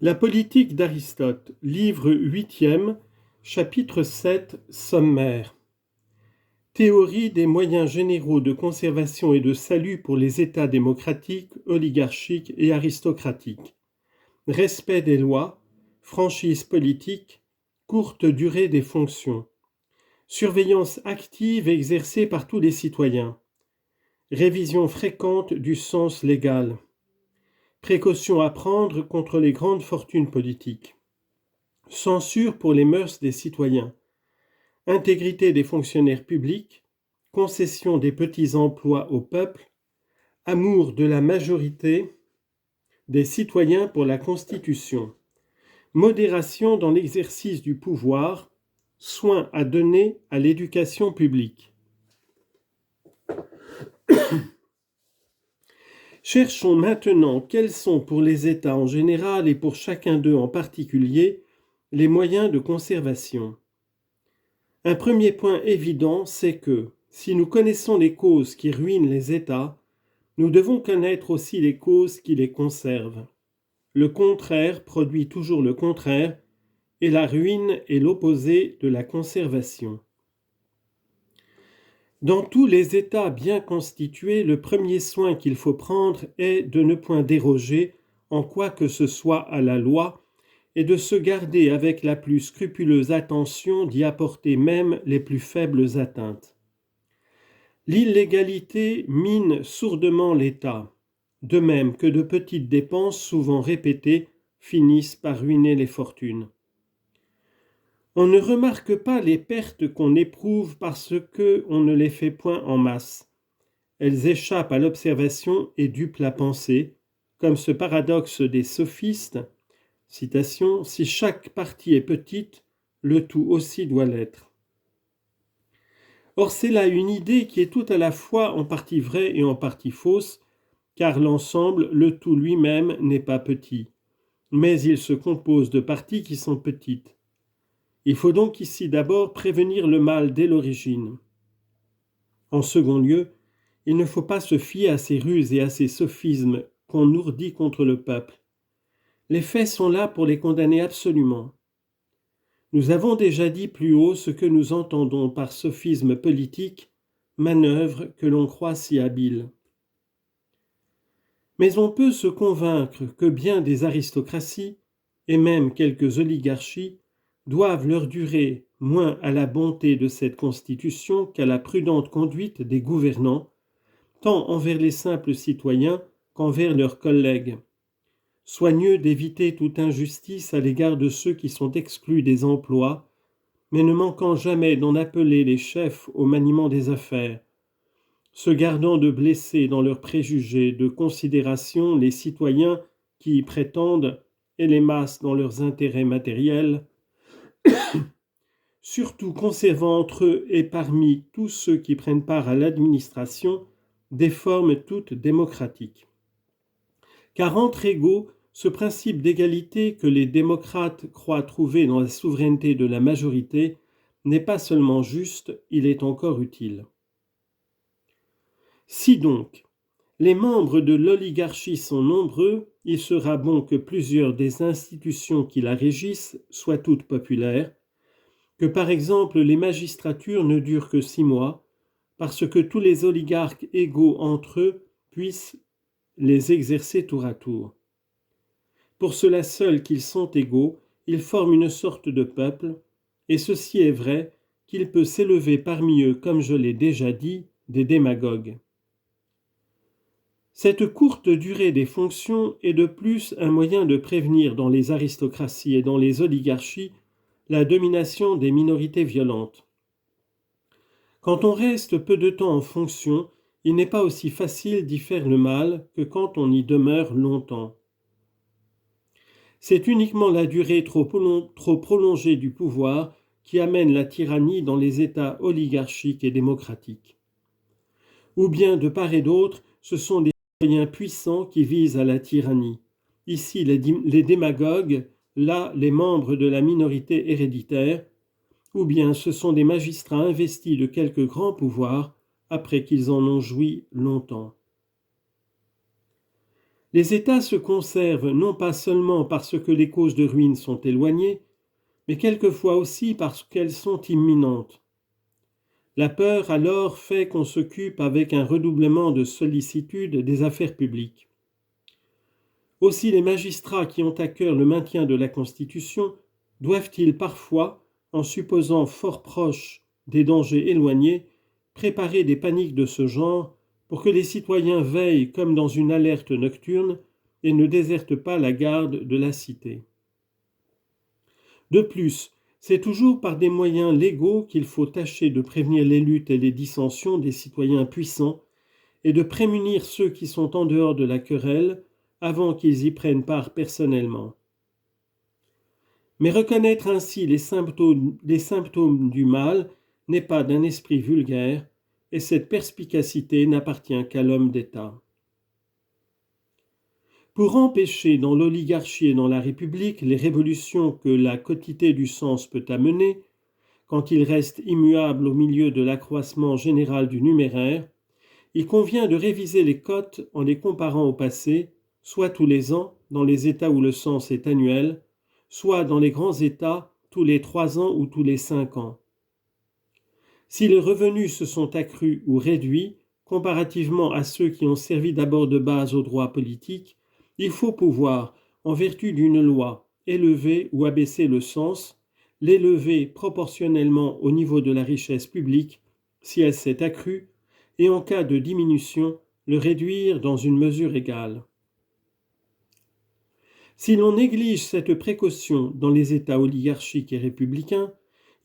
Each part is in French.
La politique d'Aristote, livre 8e, chapitre 7, sommaire. Théorie des moyens généraux de conservation et de salut pour les États démocratiques, oligarchiques et aristocratiques. Respect des lois, franchise politique, courte durée des fonctions. Surveillance active exercée par tous les citoyens. Révision fréquente du sens légal. Précaution à prendre contre les grandes fortunes politiques. Censure pour les mœurs des citoyens. Intégrité des fonctionnaires publics. Concession des petits emplois au peuple. Amour de la majorité des citoyens pour la Constitution. Modération dans l'exercice du pouvoir. Soin à donner à l'éducation publique. Cherchons maintenant quels sont pour les États en général et pour chacun d'eux en particulier les moyens de conservation. Un premier point évident, c'est que, si nous connaissons les causes qui ruinent les États, nous devons connaître aussi les causes qui les conservent. Le contraire produit toujours le contraire, et la ruine est l'opposé de la conservation. Dans tous les États bien constitués, le premier soin qu'il faut prendre est de ne point déroger en quoi que ce soit à la loi et de se garder avec la plus scrupuleuse attention d'y apporter même les plus faibles atteintes. L'illégalité mine sourdement l'État, de même que de petites dépenses souvent répétées finissent par ruiner les fortunes. On ne remarque pas les pertes qu'on éprouve parce qu'on ne les fait point en masse. Elles échappent à l'observation et dupent la pensée, comme ce paradoxe des sophistes, citation, « Si chaque partie est petite, le tout aussi doit l'être ». Or c'est là une idée qui est tout à la fois en partie vraie et en partie fausse, car l'ensemble, le tout lui-même, n'est pas petit, mais il se compose de parties qui sont petites. Il faut donc ici d'abord prévenir le mal dès l'origine. En second lieu, il ne faut pas se fier à ces ruses et à ces sophismes qu'on ourdit contre le peuple. Les faits sont là pour les condamner absolument. Nous avons déjà dit plus haut ce que nous entendons par sophisme politique, manœuvre que l'on croit si habile. Mais on peut se convaincre que bien des aristocraties, et même quelques oligarchies, doivent leur durée moins à la bonté de cette constitution qu'à la prudente conduite des gouvernants, tant envers les simples citoyens qu'envers leurs collègues. Soigneux d'éviter toute injustice à l'égard de ceux qui sont exclus des emplois, mais ne manquant jamais d'en appeler les chefs au maniement des affaires, se gardant de blesser dans leurs préjugés de considération les citoyens qui y prétendent et les masses dans leurs intérêts matériels, surtout conservant entre eux et parmi tous ceux qui prennent part à l'administration des formes toutes démocratiques. Car entre égaux, ce principe d'égalité que les démocrates croient trouver dans la souveraineté de la majorité n'est pas seulement juste, il est encore utile. Si donc les membres de l'oligarchie sont nombreux, il sera bon que plusieurs des institutions qui la régissent soient toutes populaires, que par exemple les magistratures ne durent que 6 mois, parce que tous les oligarques égaux entre eux puissent les exercer tour à tour. Pour cela seul qu'ils sont égaux, ils forment une sorte de peuple, et ceci est vrai qu'il peut s'élever parmi eux, comme je l'ai déjà dit, des démagogues. Cette courte durée des fonctions est de plus un moyen de prévenir dans les aristocraties et dans les oligarchies la domination des minorités violentes. Quand on reste peu de temps en fonction, il n'est pas aussi facile d'y faire le mal que quand on y demeure longtemps. C'est uniquement la durée trop prolongée du pouvoir qui amène la tyrannie dans les États oligarchiques et démocratiques. Ou bien, de part et d'autre, ce sont des citoyens puissants qui visent à la tyrannie. Ici, les démagogues, là, les membres de la minorité héréditaire, ou bien ce sont des magistrats investis de quelques grands pouvoirs après qu'ils en ont joui longtemps. Les États se conservent non pas seulement parce que les causes de ruine sont éloignées, mais quelquefois aussi parce qu'elles sont imminentes. La peur alors fait qu'on s'occupe avec un redoublement de sollicitude des affaires publiques. Aussi les magistrats qui ont à cœur le maintien de la Constitution doivent-ils parfois, en supposant fort proche des dangers éloignés, préparer des paniques de ce genre pour que les citoyens veillent comme dans une alerte nocturne et ne désertent pas la garde de la cité. De plus, c'est toujours par des moyens légaux qu'il faut tâcher de prévenir les luttes et les dissensions des citoyens puissants et de prémunir ceux qui sont en dehors de la querelle avant qu'ils y prennent part personnellement. Mais reconnaître ainsi les symptômes du mal n'est pas d'un esprit vulgaire, et cette perspicacité n'appartient qu'à l'homme d'État. Pour empêcher dans l'oligarchie et dans la République les révolutions que la quotité du sens peut amener, quand il reste immuable au milieu de l'accroissement général du numéraire, il convient de réviser les cotes en les comparant au passé, soit tous les ans dans les États où le sens est annuel, soit dans les grands États tous les 3 ans ou tous les 5 ans. Si les revenus se sont accrus ou réduits, comparativement à ceux qui ont servi d'abord de base au droit politique, il faut pouvoir, en vertu d'une loi, élever ou abaisser le sens, l'élever proportionnellement au niveau de la richesse publique si elle s'est accrue, et en cas de diminution, le réduire dans une mesure égale. Si l'on néglige cette précaution dans les États oligarchiques et républicains,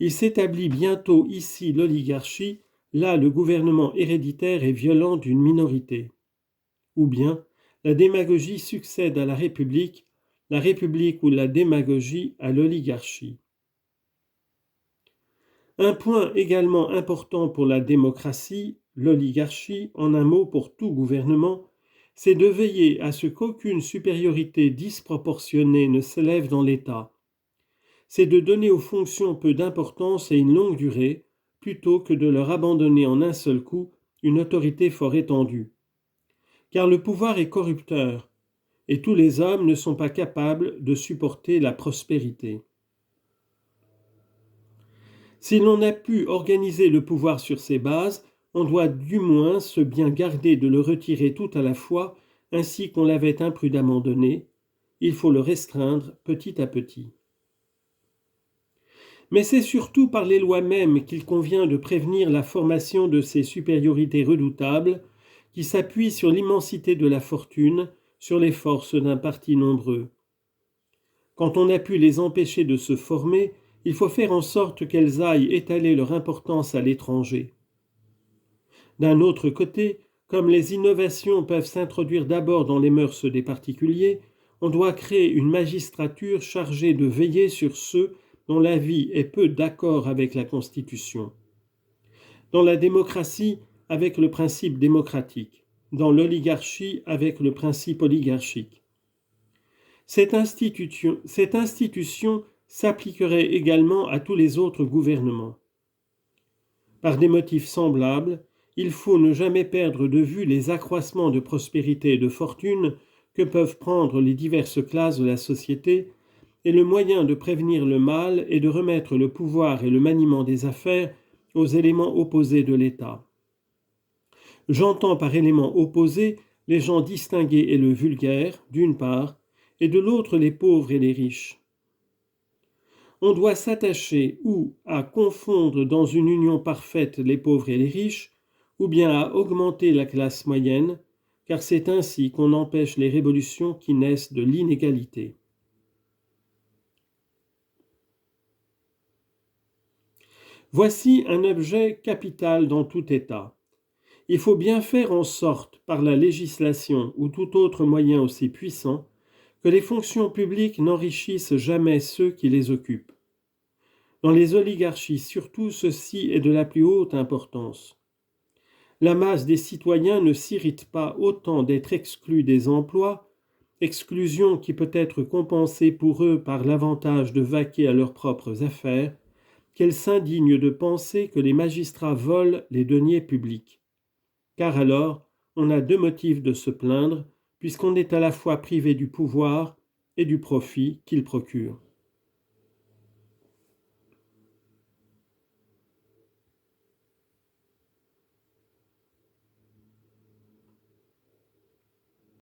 il s'établit bientôt ici l'oligarchie, là le gouvernement héréditaire et violent d'une minorité. Ou bien, la démagogie succède à la République ou la démagogie à l'oligarchie. Un point également important pour la démocratie, l'oligarchie, en un mot pour tout gouvernement, c'est de veiller à ce qu'aucune supériorité disproportionnée ne s'élève dans l'État. C'est de donner aux fonctions peu d'importance et une longue durée, plutôt que de leur abandonner en un seul coup une autorité fort étendue. Car le pouvoir est corrupteur, et tous les hommes ne sont pas capables de supporter la prospérité. Si l'on a pu organiser le pouvoir sur ces bases, on doit du moins se bien garder de le retirer tout à la fois, ainsi qu'on l'avait imprudemment donné. Il faut le restreindre petit à petit. Mais c'est surtout par les lois mêmes qu'il convient de prévenir la formation de ces supériorités redoutables, qui s'appuient sur l'immensité de la fortune, sur les forces d'un parti nombreux. Quand on a pu les empêcher de se former, il faut faire en sorte qu'elles aillent étaler leur importance à l'étranger. D'un autre côté, comme les innovations peuvent s'introduire d'abord dans les mœurs des particuliers, on doit créer une magistrature chargée de veiller sur ceux dont la vie est peu d'accord avec la Constitution. Dans la démocratie, avec le principe démocratique. Dans l'oligarchie, avec le principe oligarchique. Cette institution s'appliquerait également à tous les autres gouvernements. Par des motifs semblables, il faut ne jamais perdre de vue les accroissements de prospérité et de fortune que peuvent prendre les diverses classes de la société, et le moyen de prévenir le mal est de remettre le pouvoir et le maniement des affaires aux éléments opposés de l'État. J'entends par éléments opposés les gens distingués et le vulgaire, d'une part, et de l'autre les pauvres et les riches. On doit s'attacher ou à confondre dans une union parfaite les pauvres et les riches, ou bien à augmenter la classe moyenne, car c'est ainsi qu'on empêche les révolutions qui naissent de l'inégalité. Voici un objet capital dans tout État. Il faut bien faire en sorte, par la législation ou tout autre moyen aussi puissant, que les fonctions publiques n'enrichissent jamais ceux qui les occupent. Dans les oligarchies surtout, ceci est de la plus haute importance. La masse des citoyens ne s'irrite pas autant d'être exclus des emplois, exclusion qui peut être compensée pour eux par l'avantage de vaquer à leurs propres affaires, qu'elle s'indigne de penser que les magistrats volent les deniers publics. Car alors, on a deux motifs de se plaindre, puisqu'on est à la fois privé du pouvoir et du profit qu'il procure.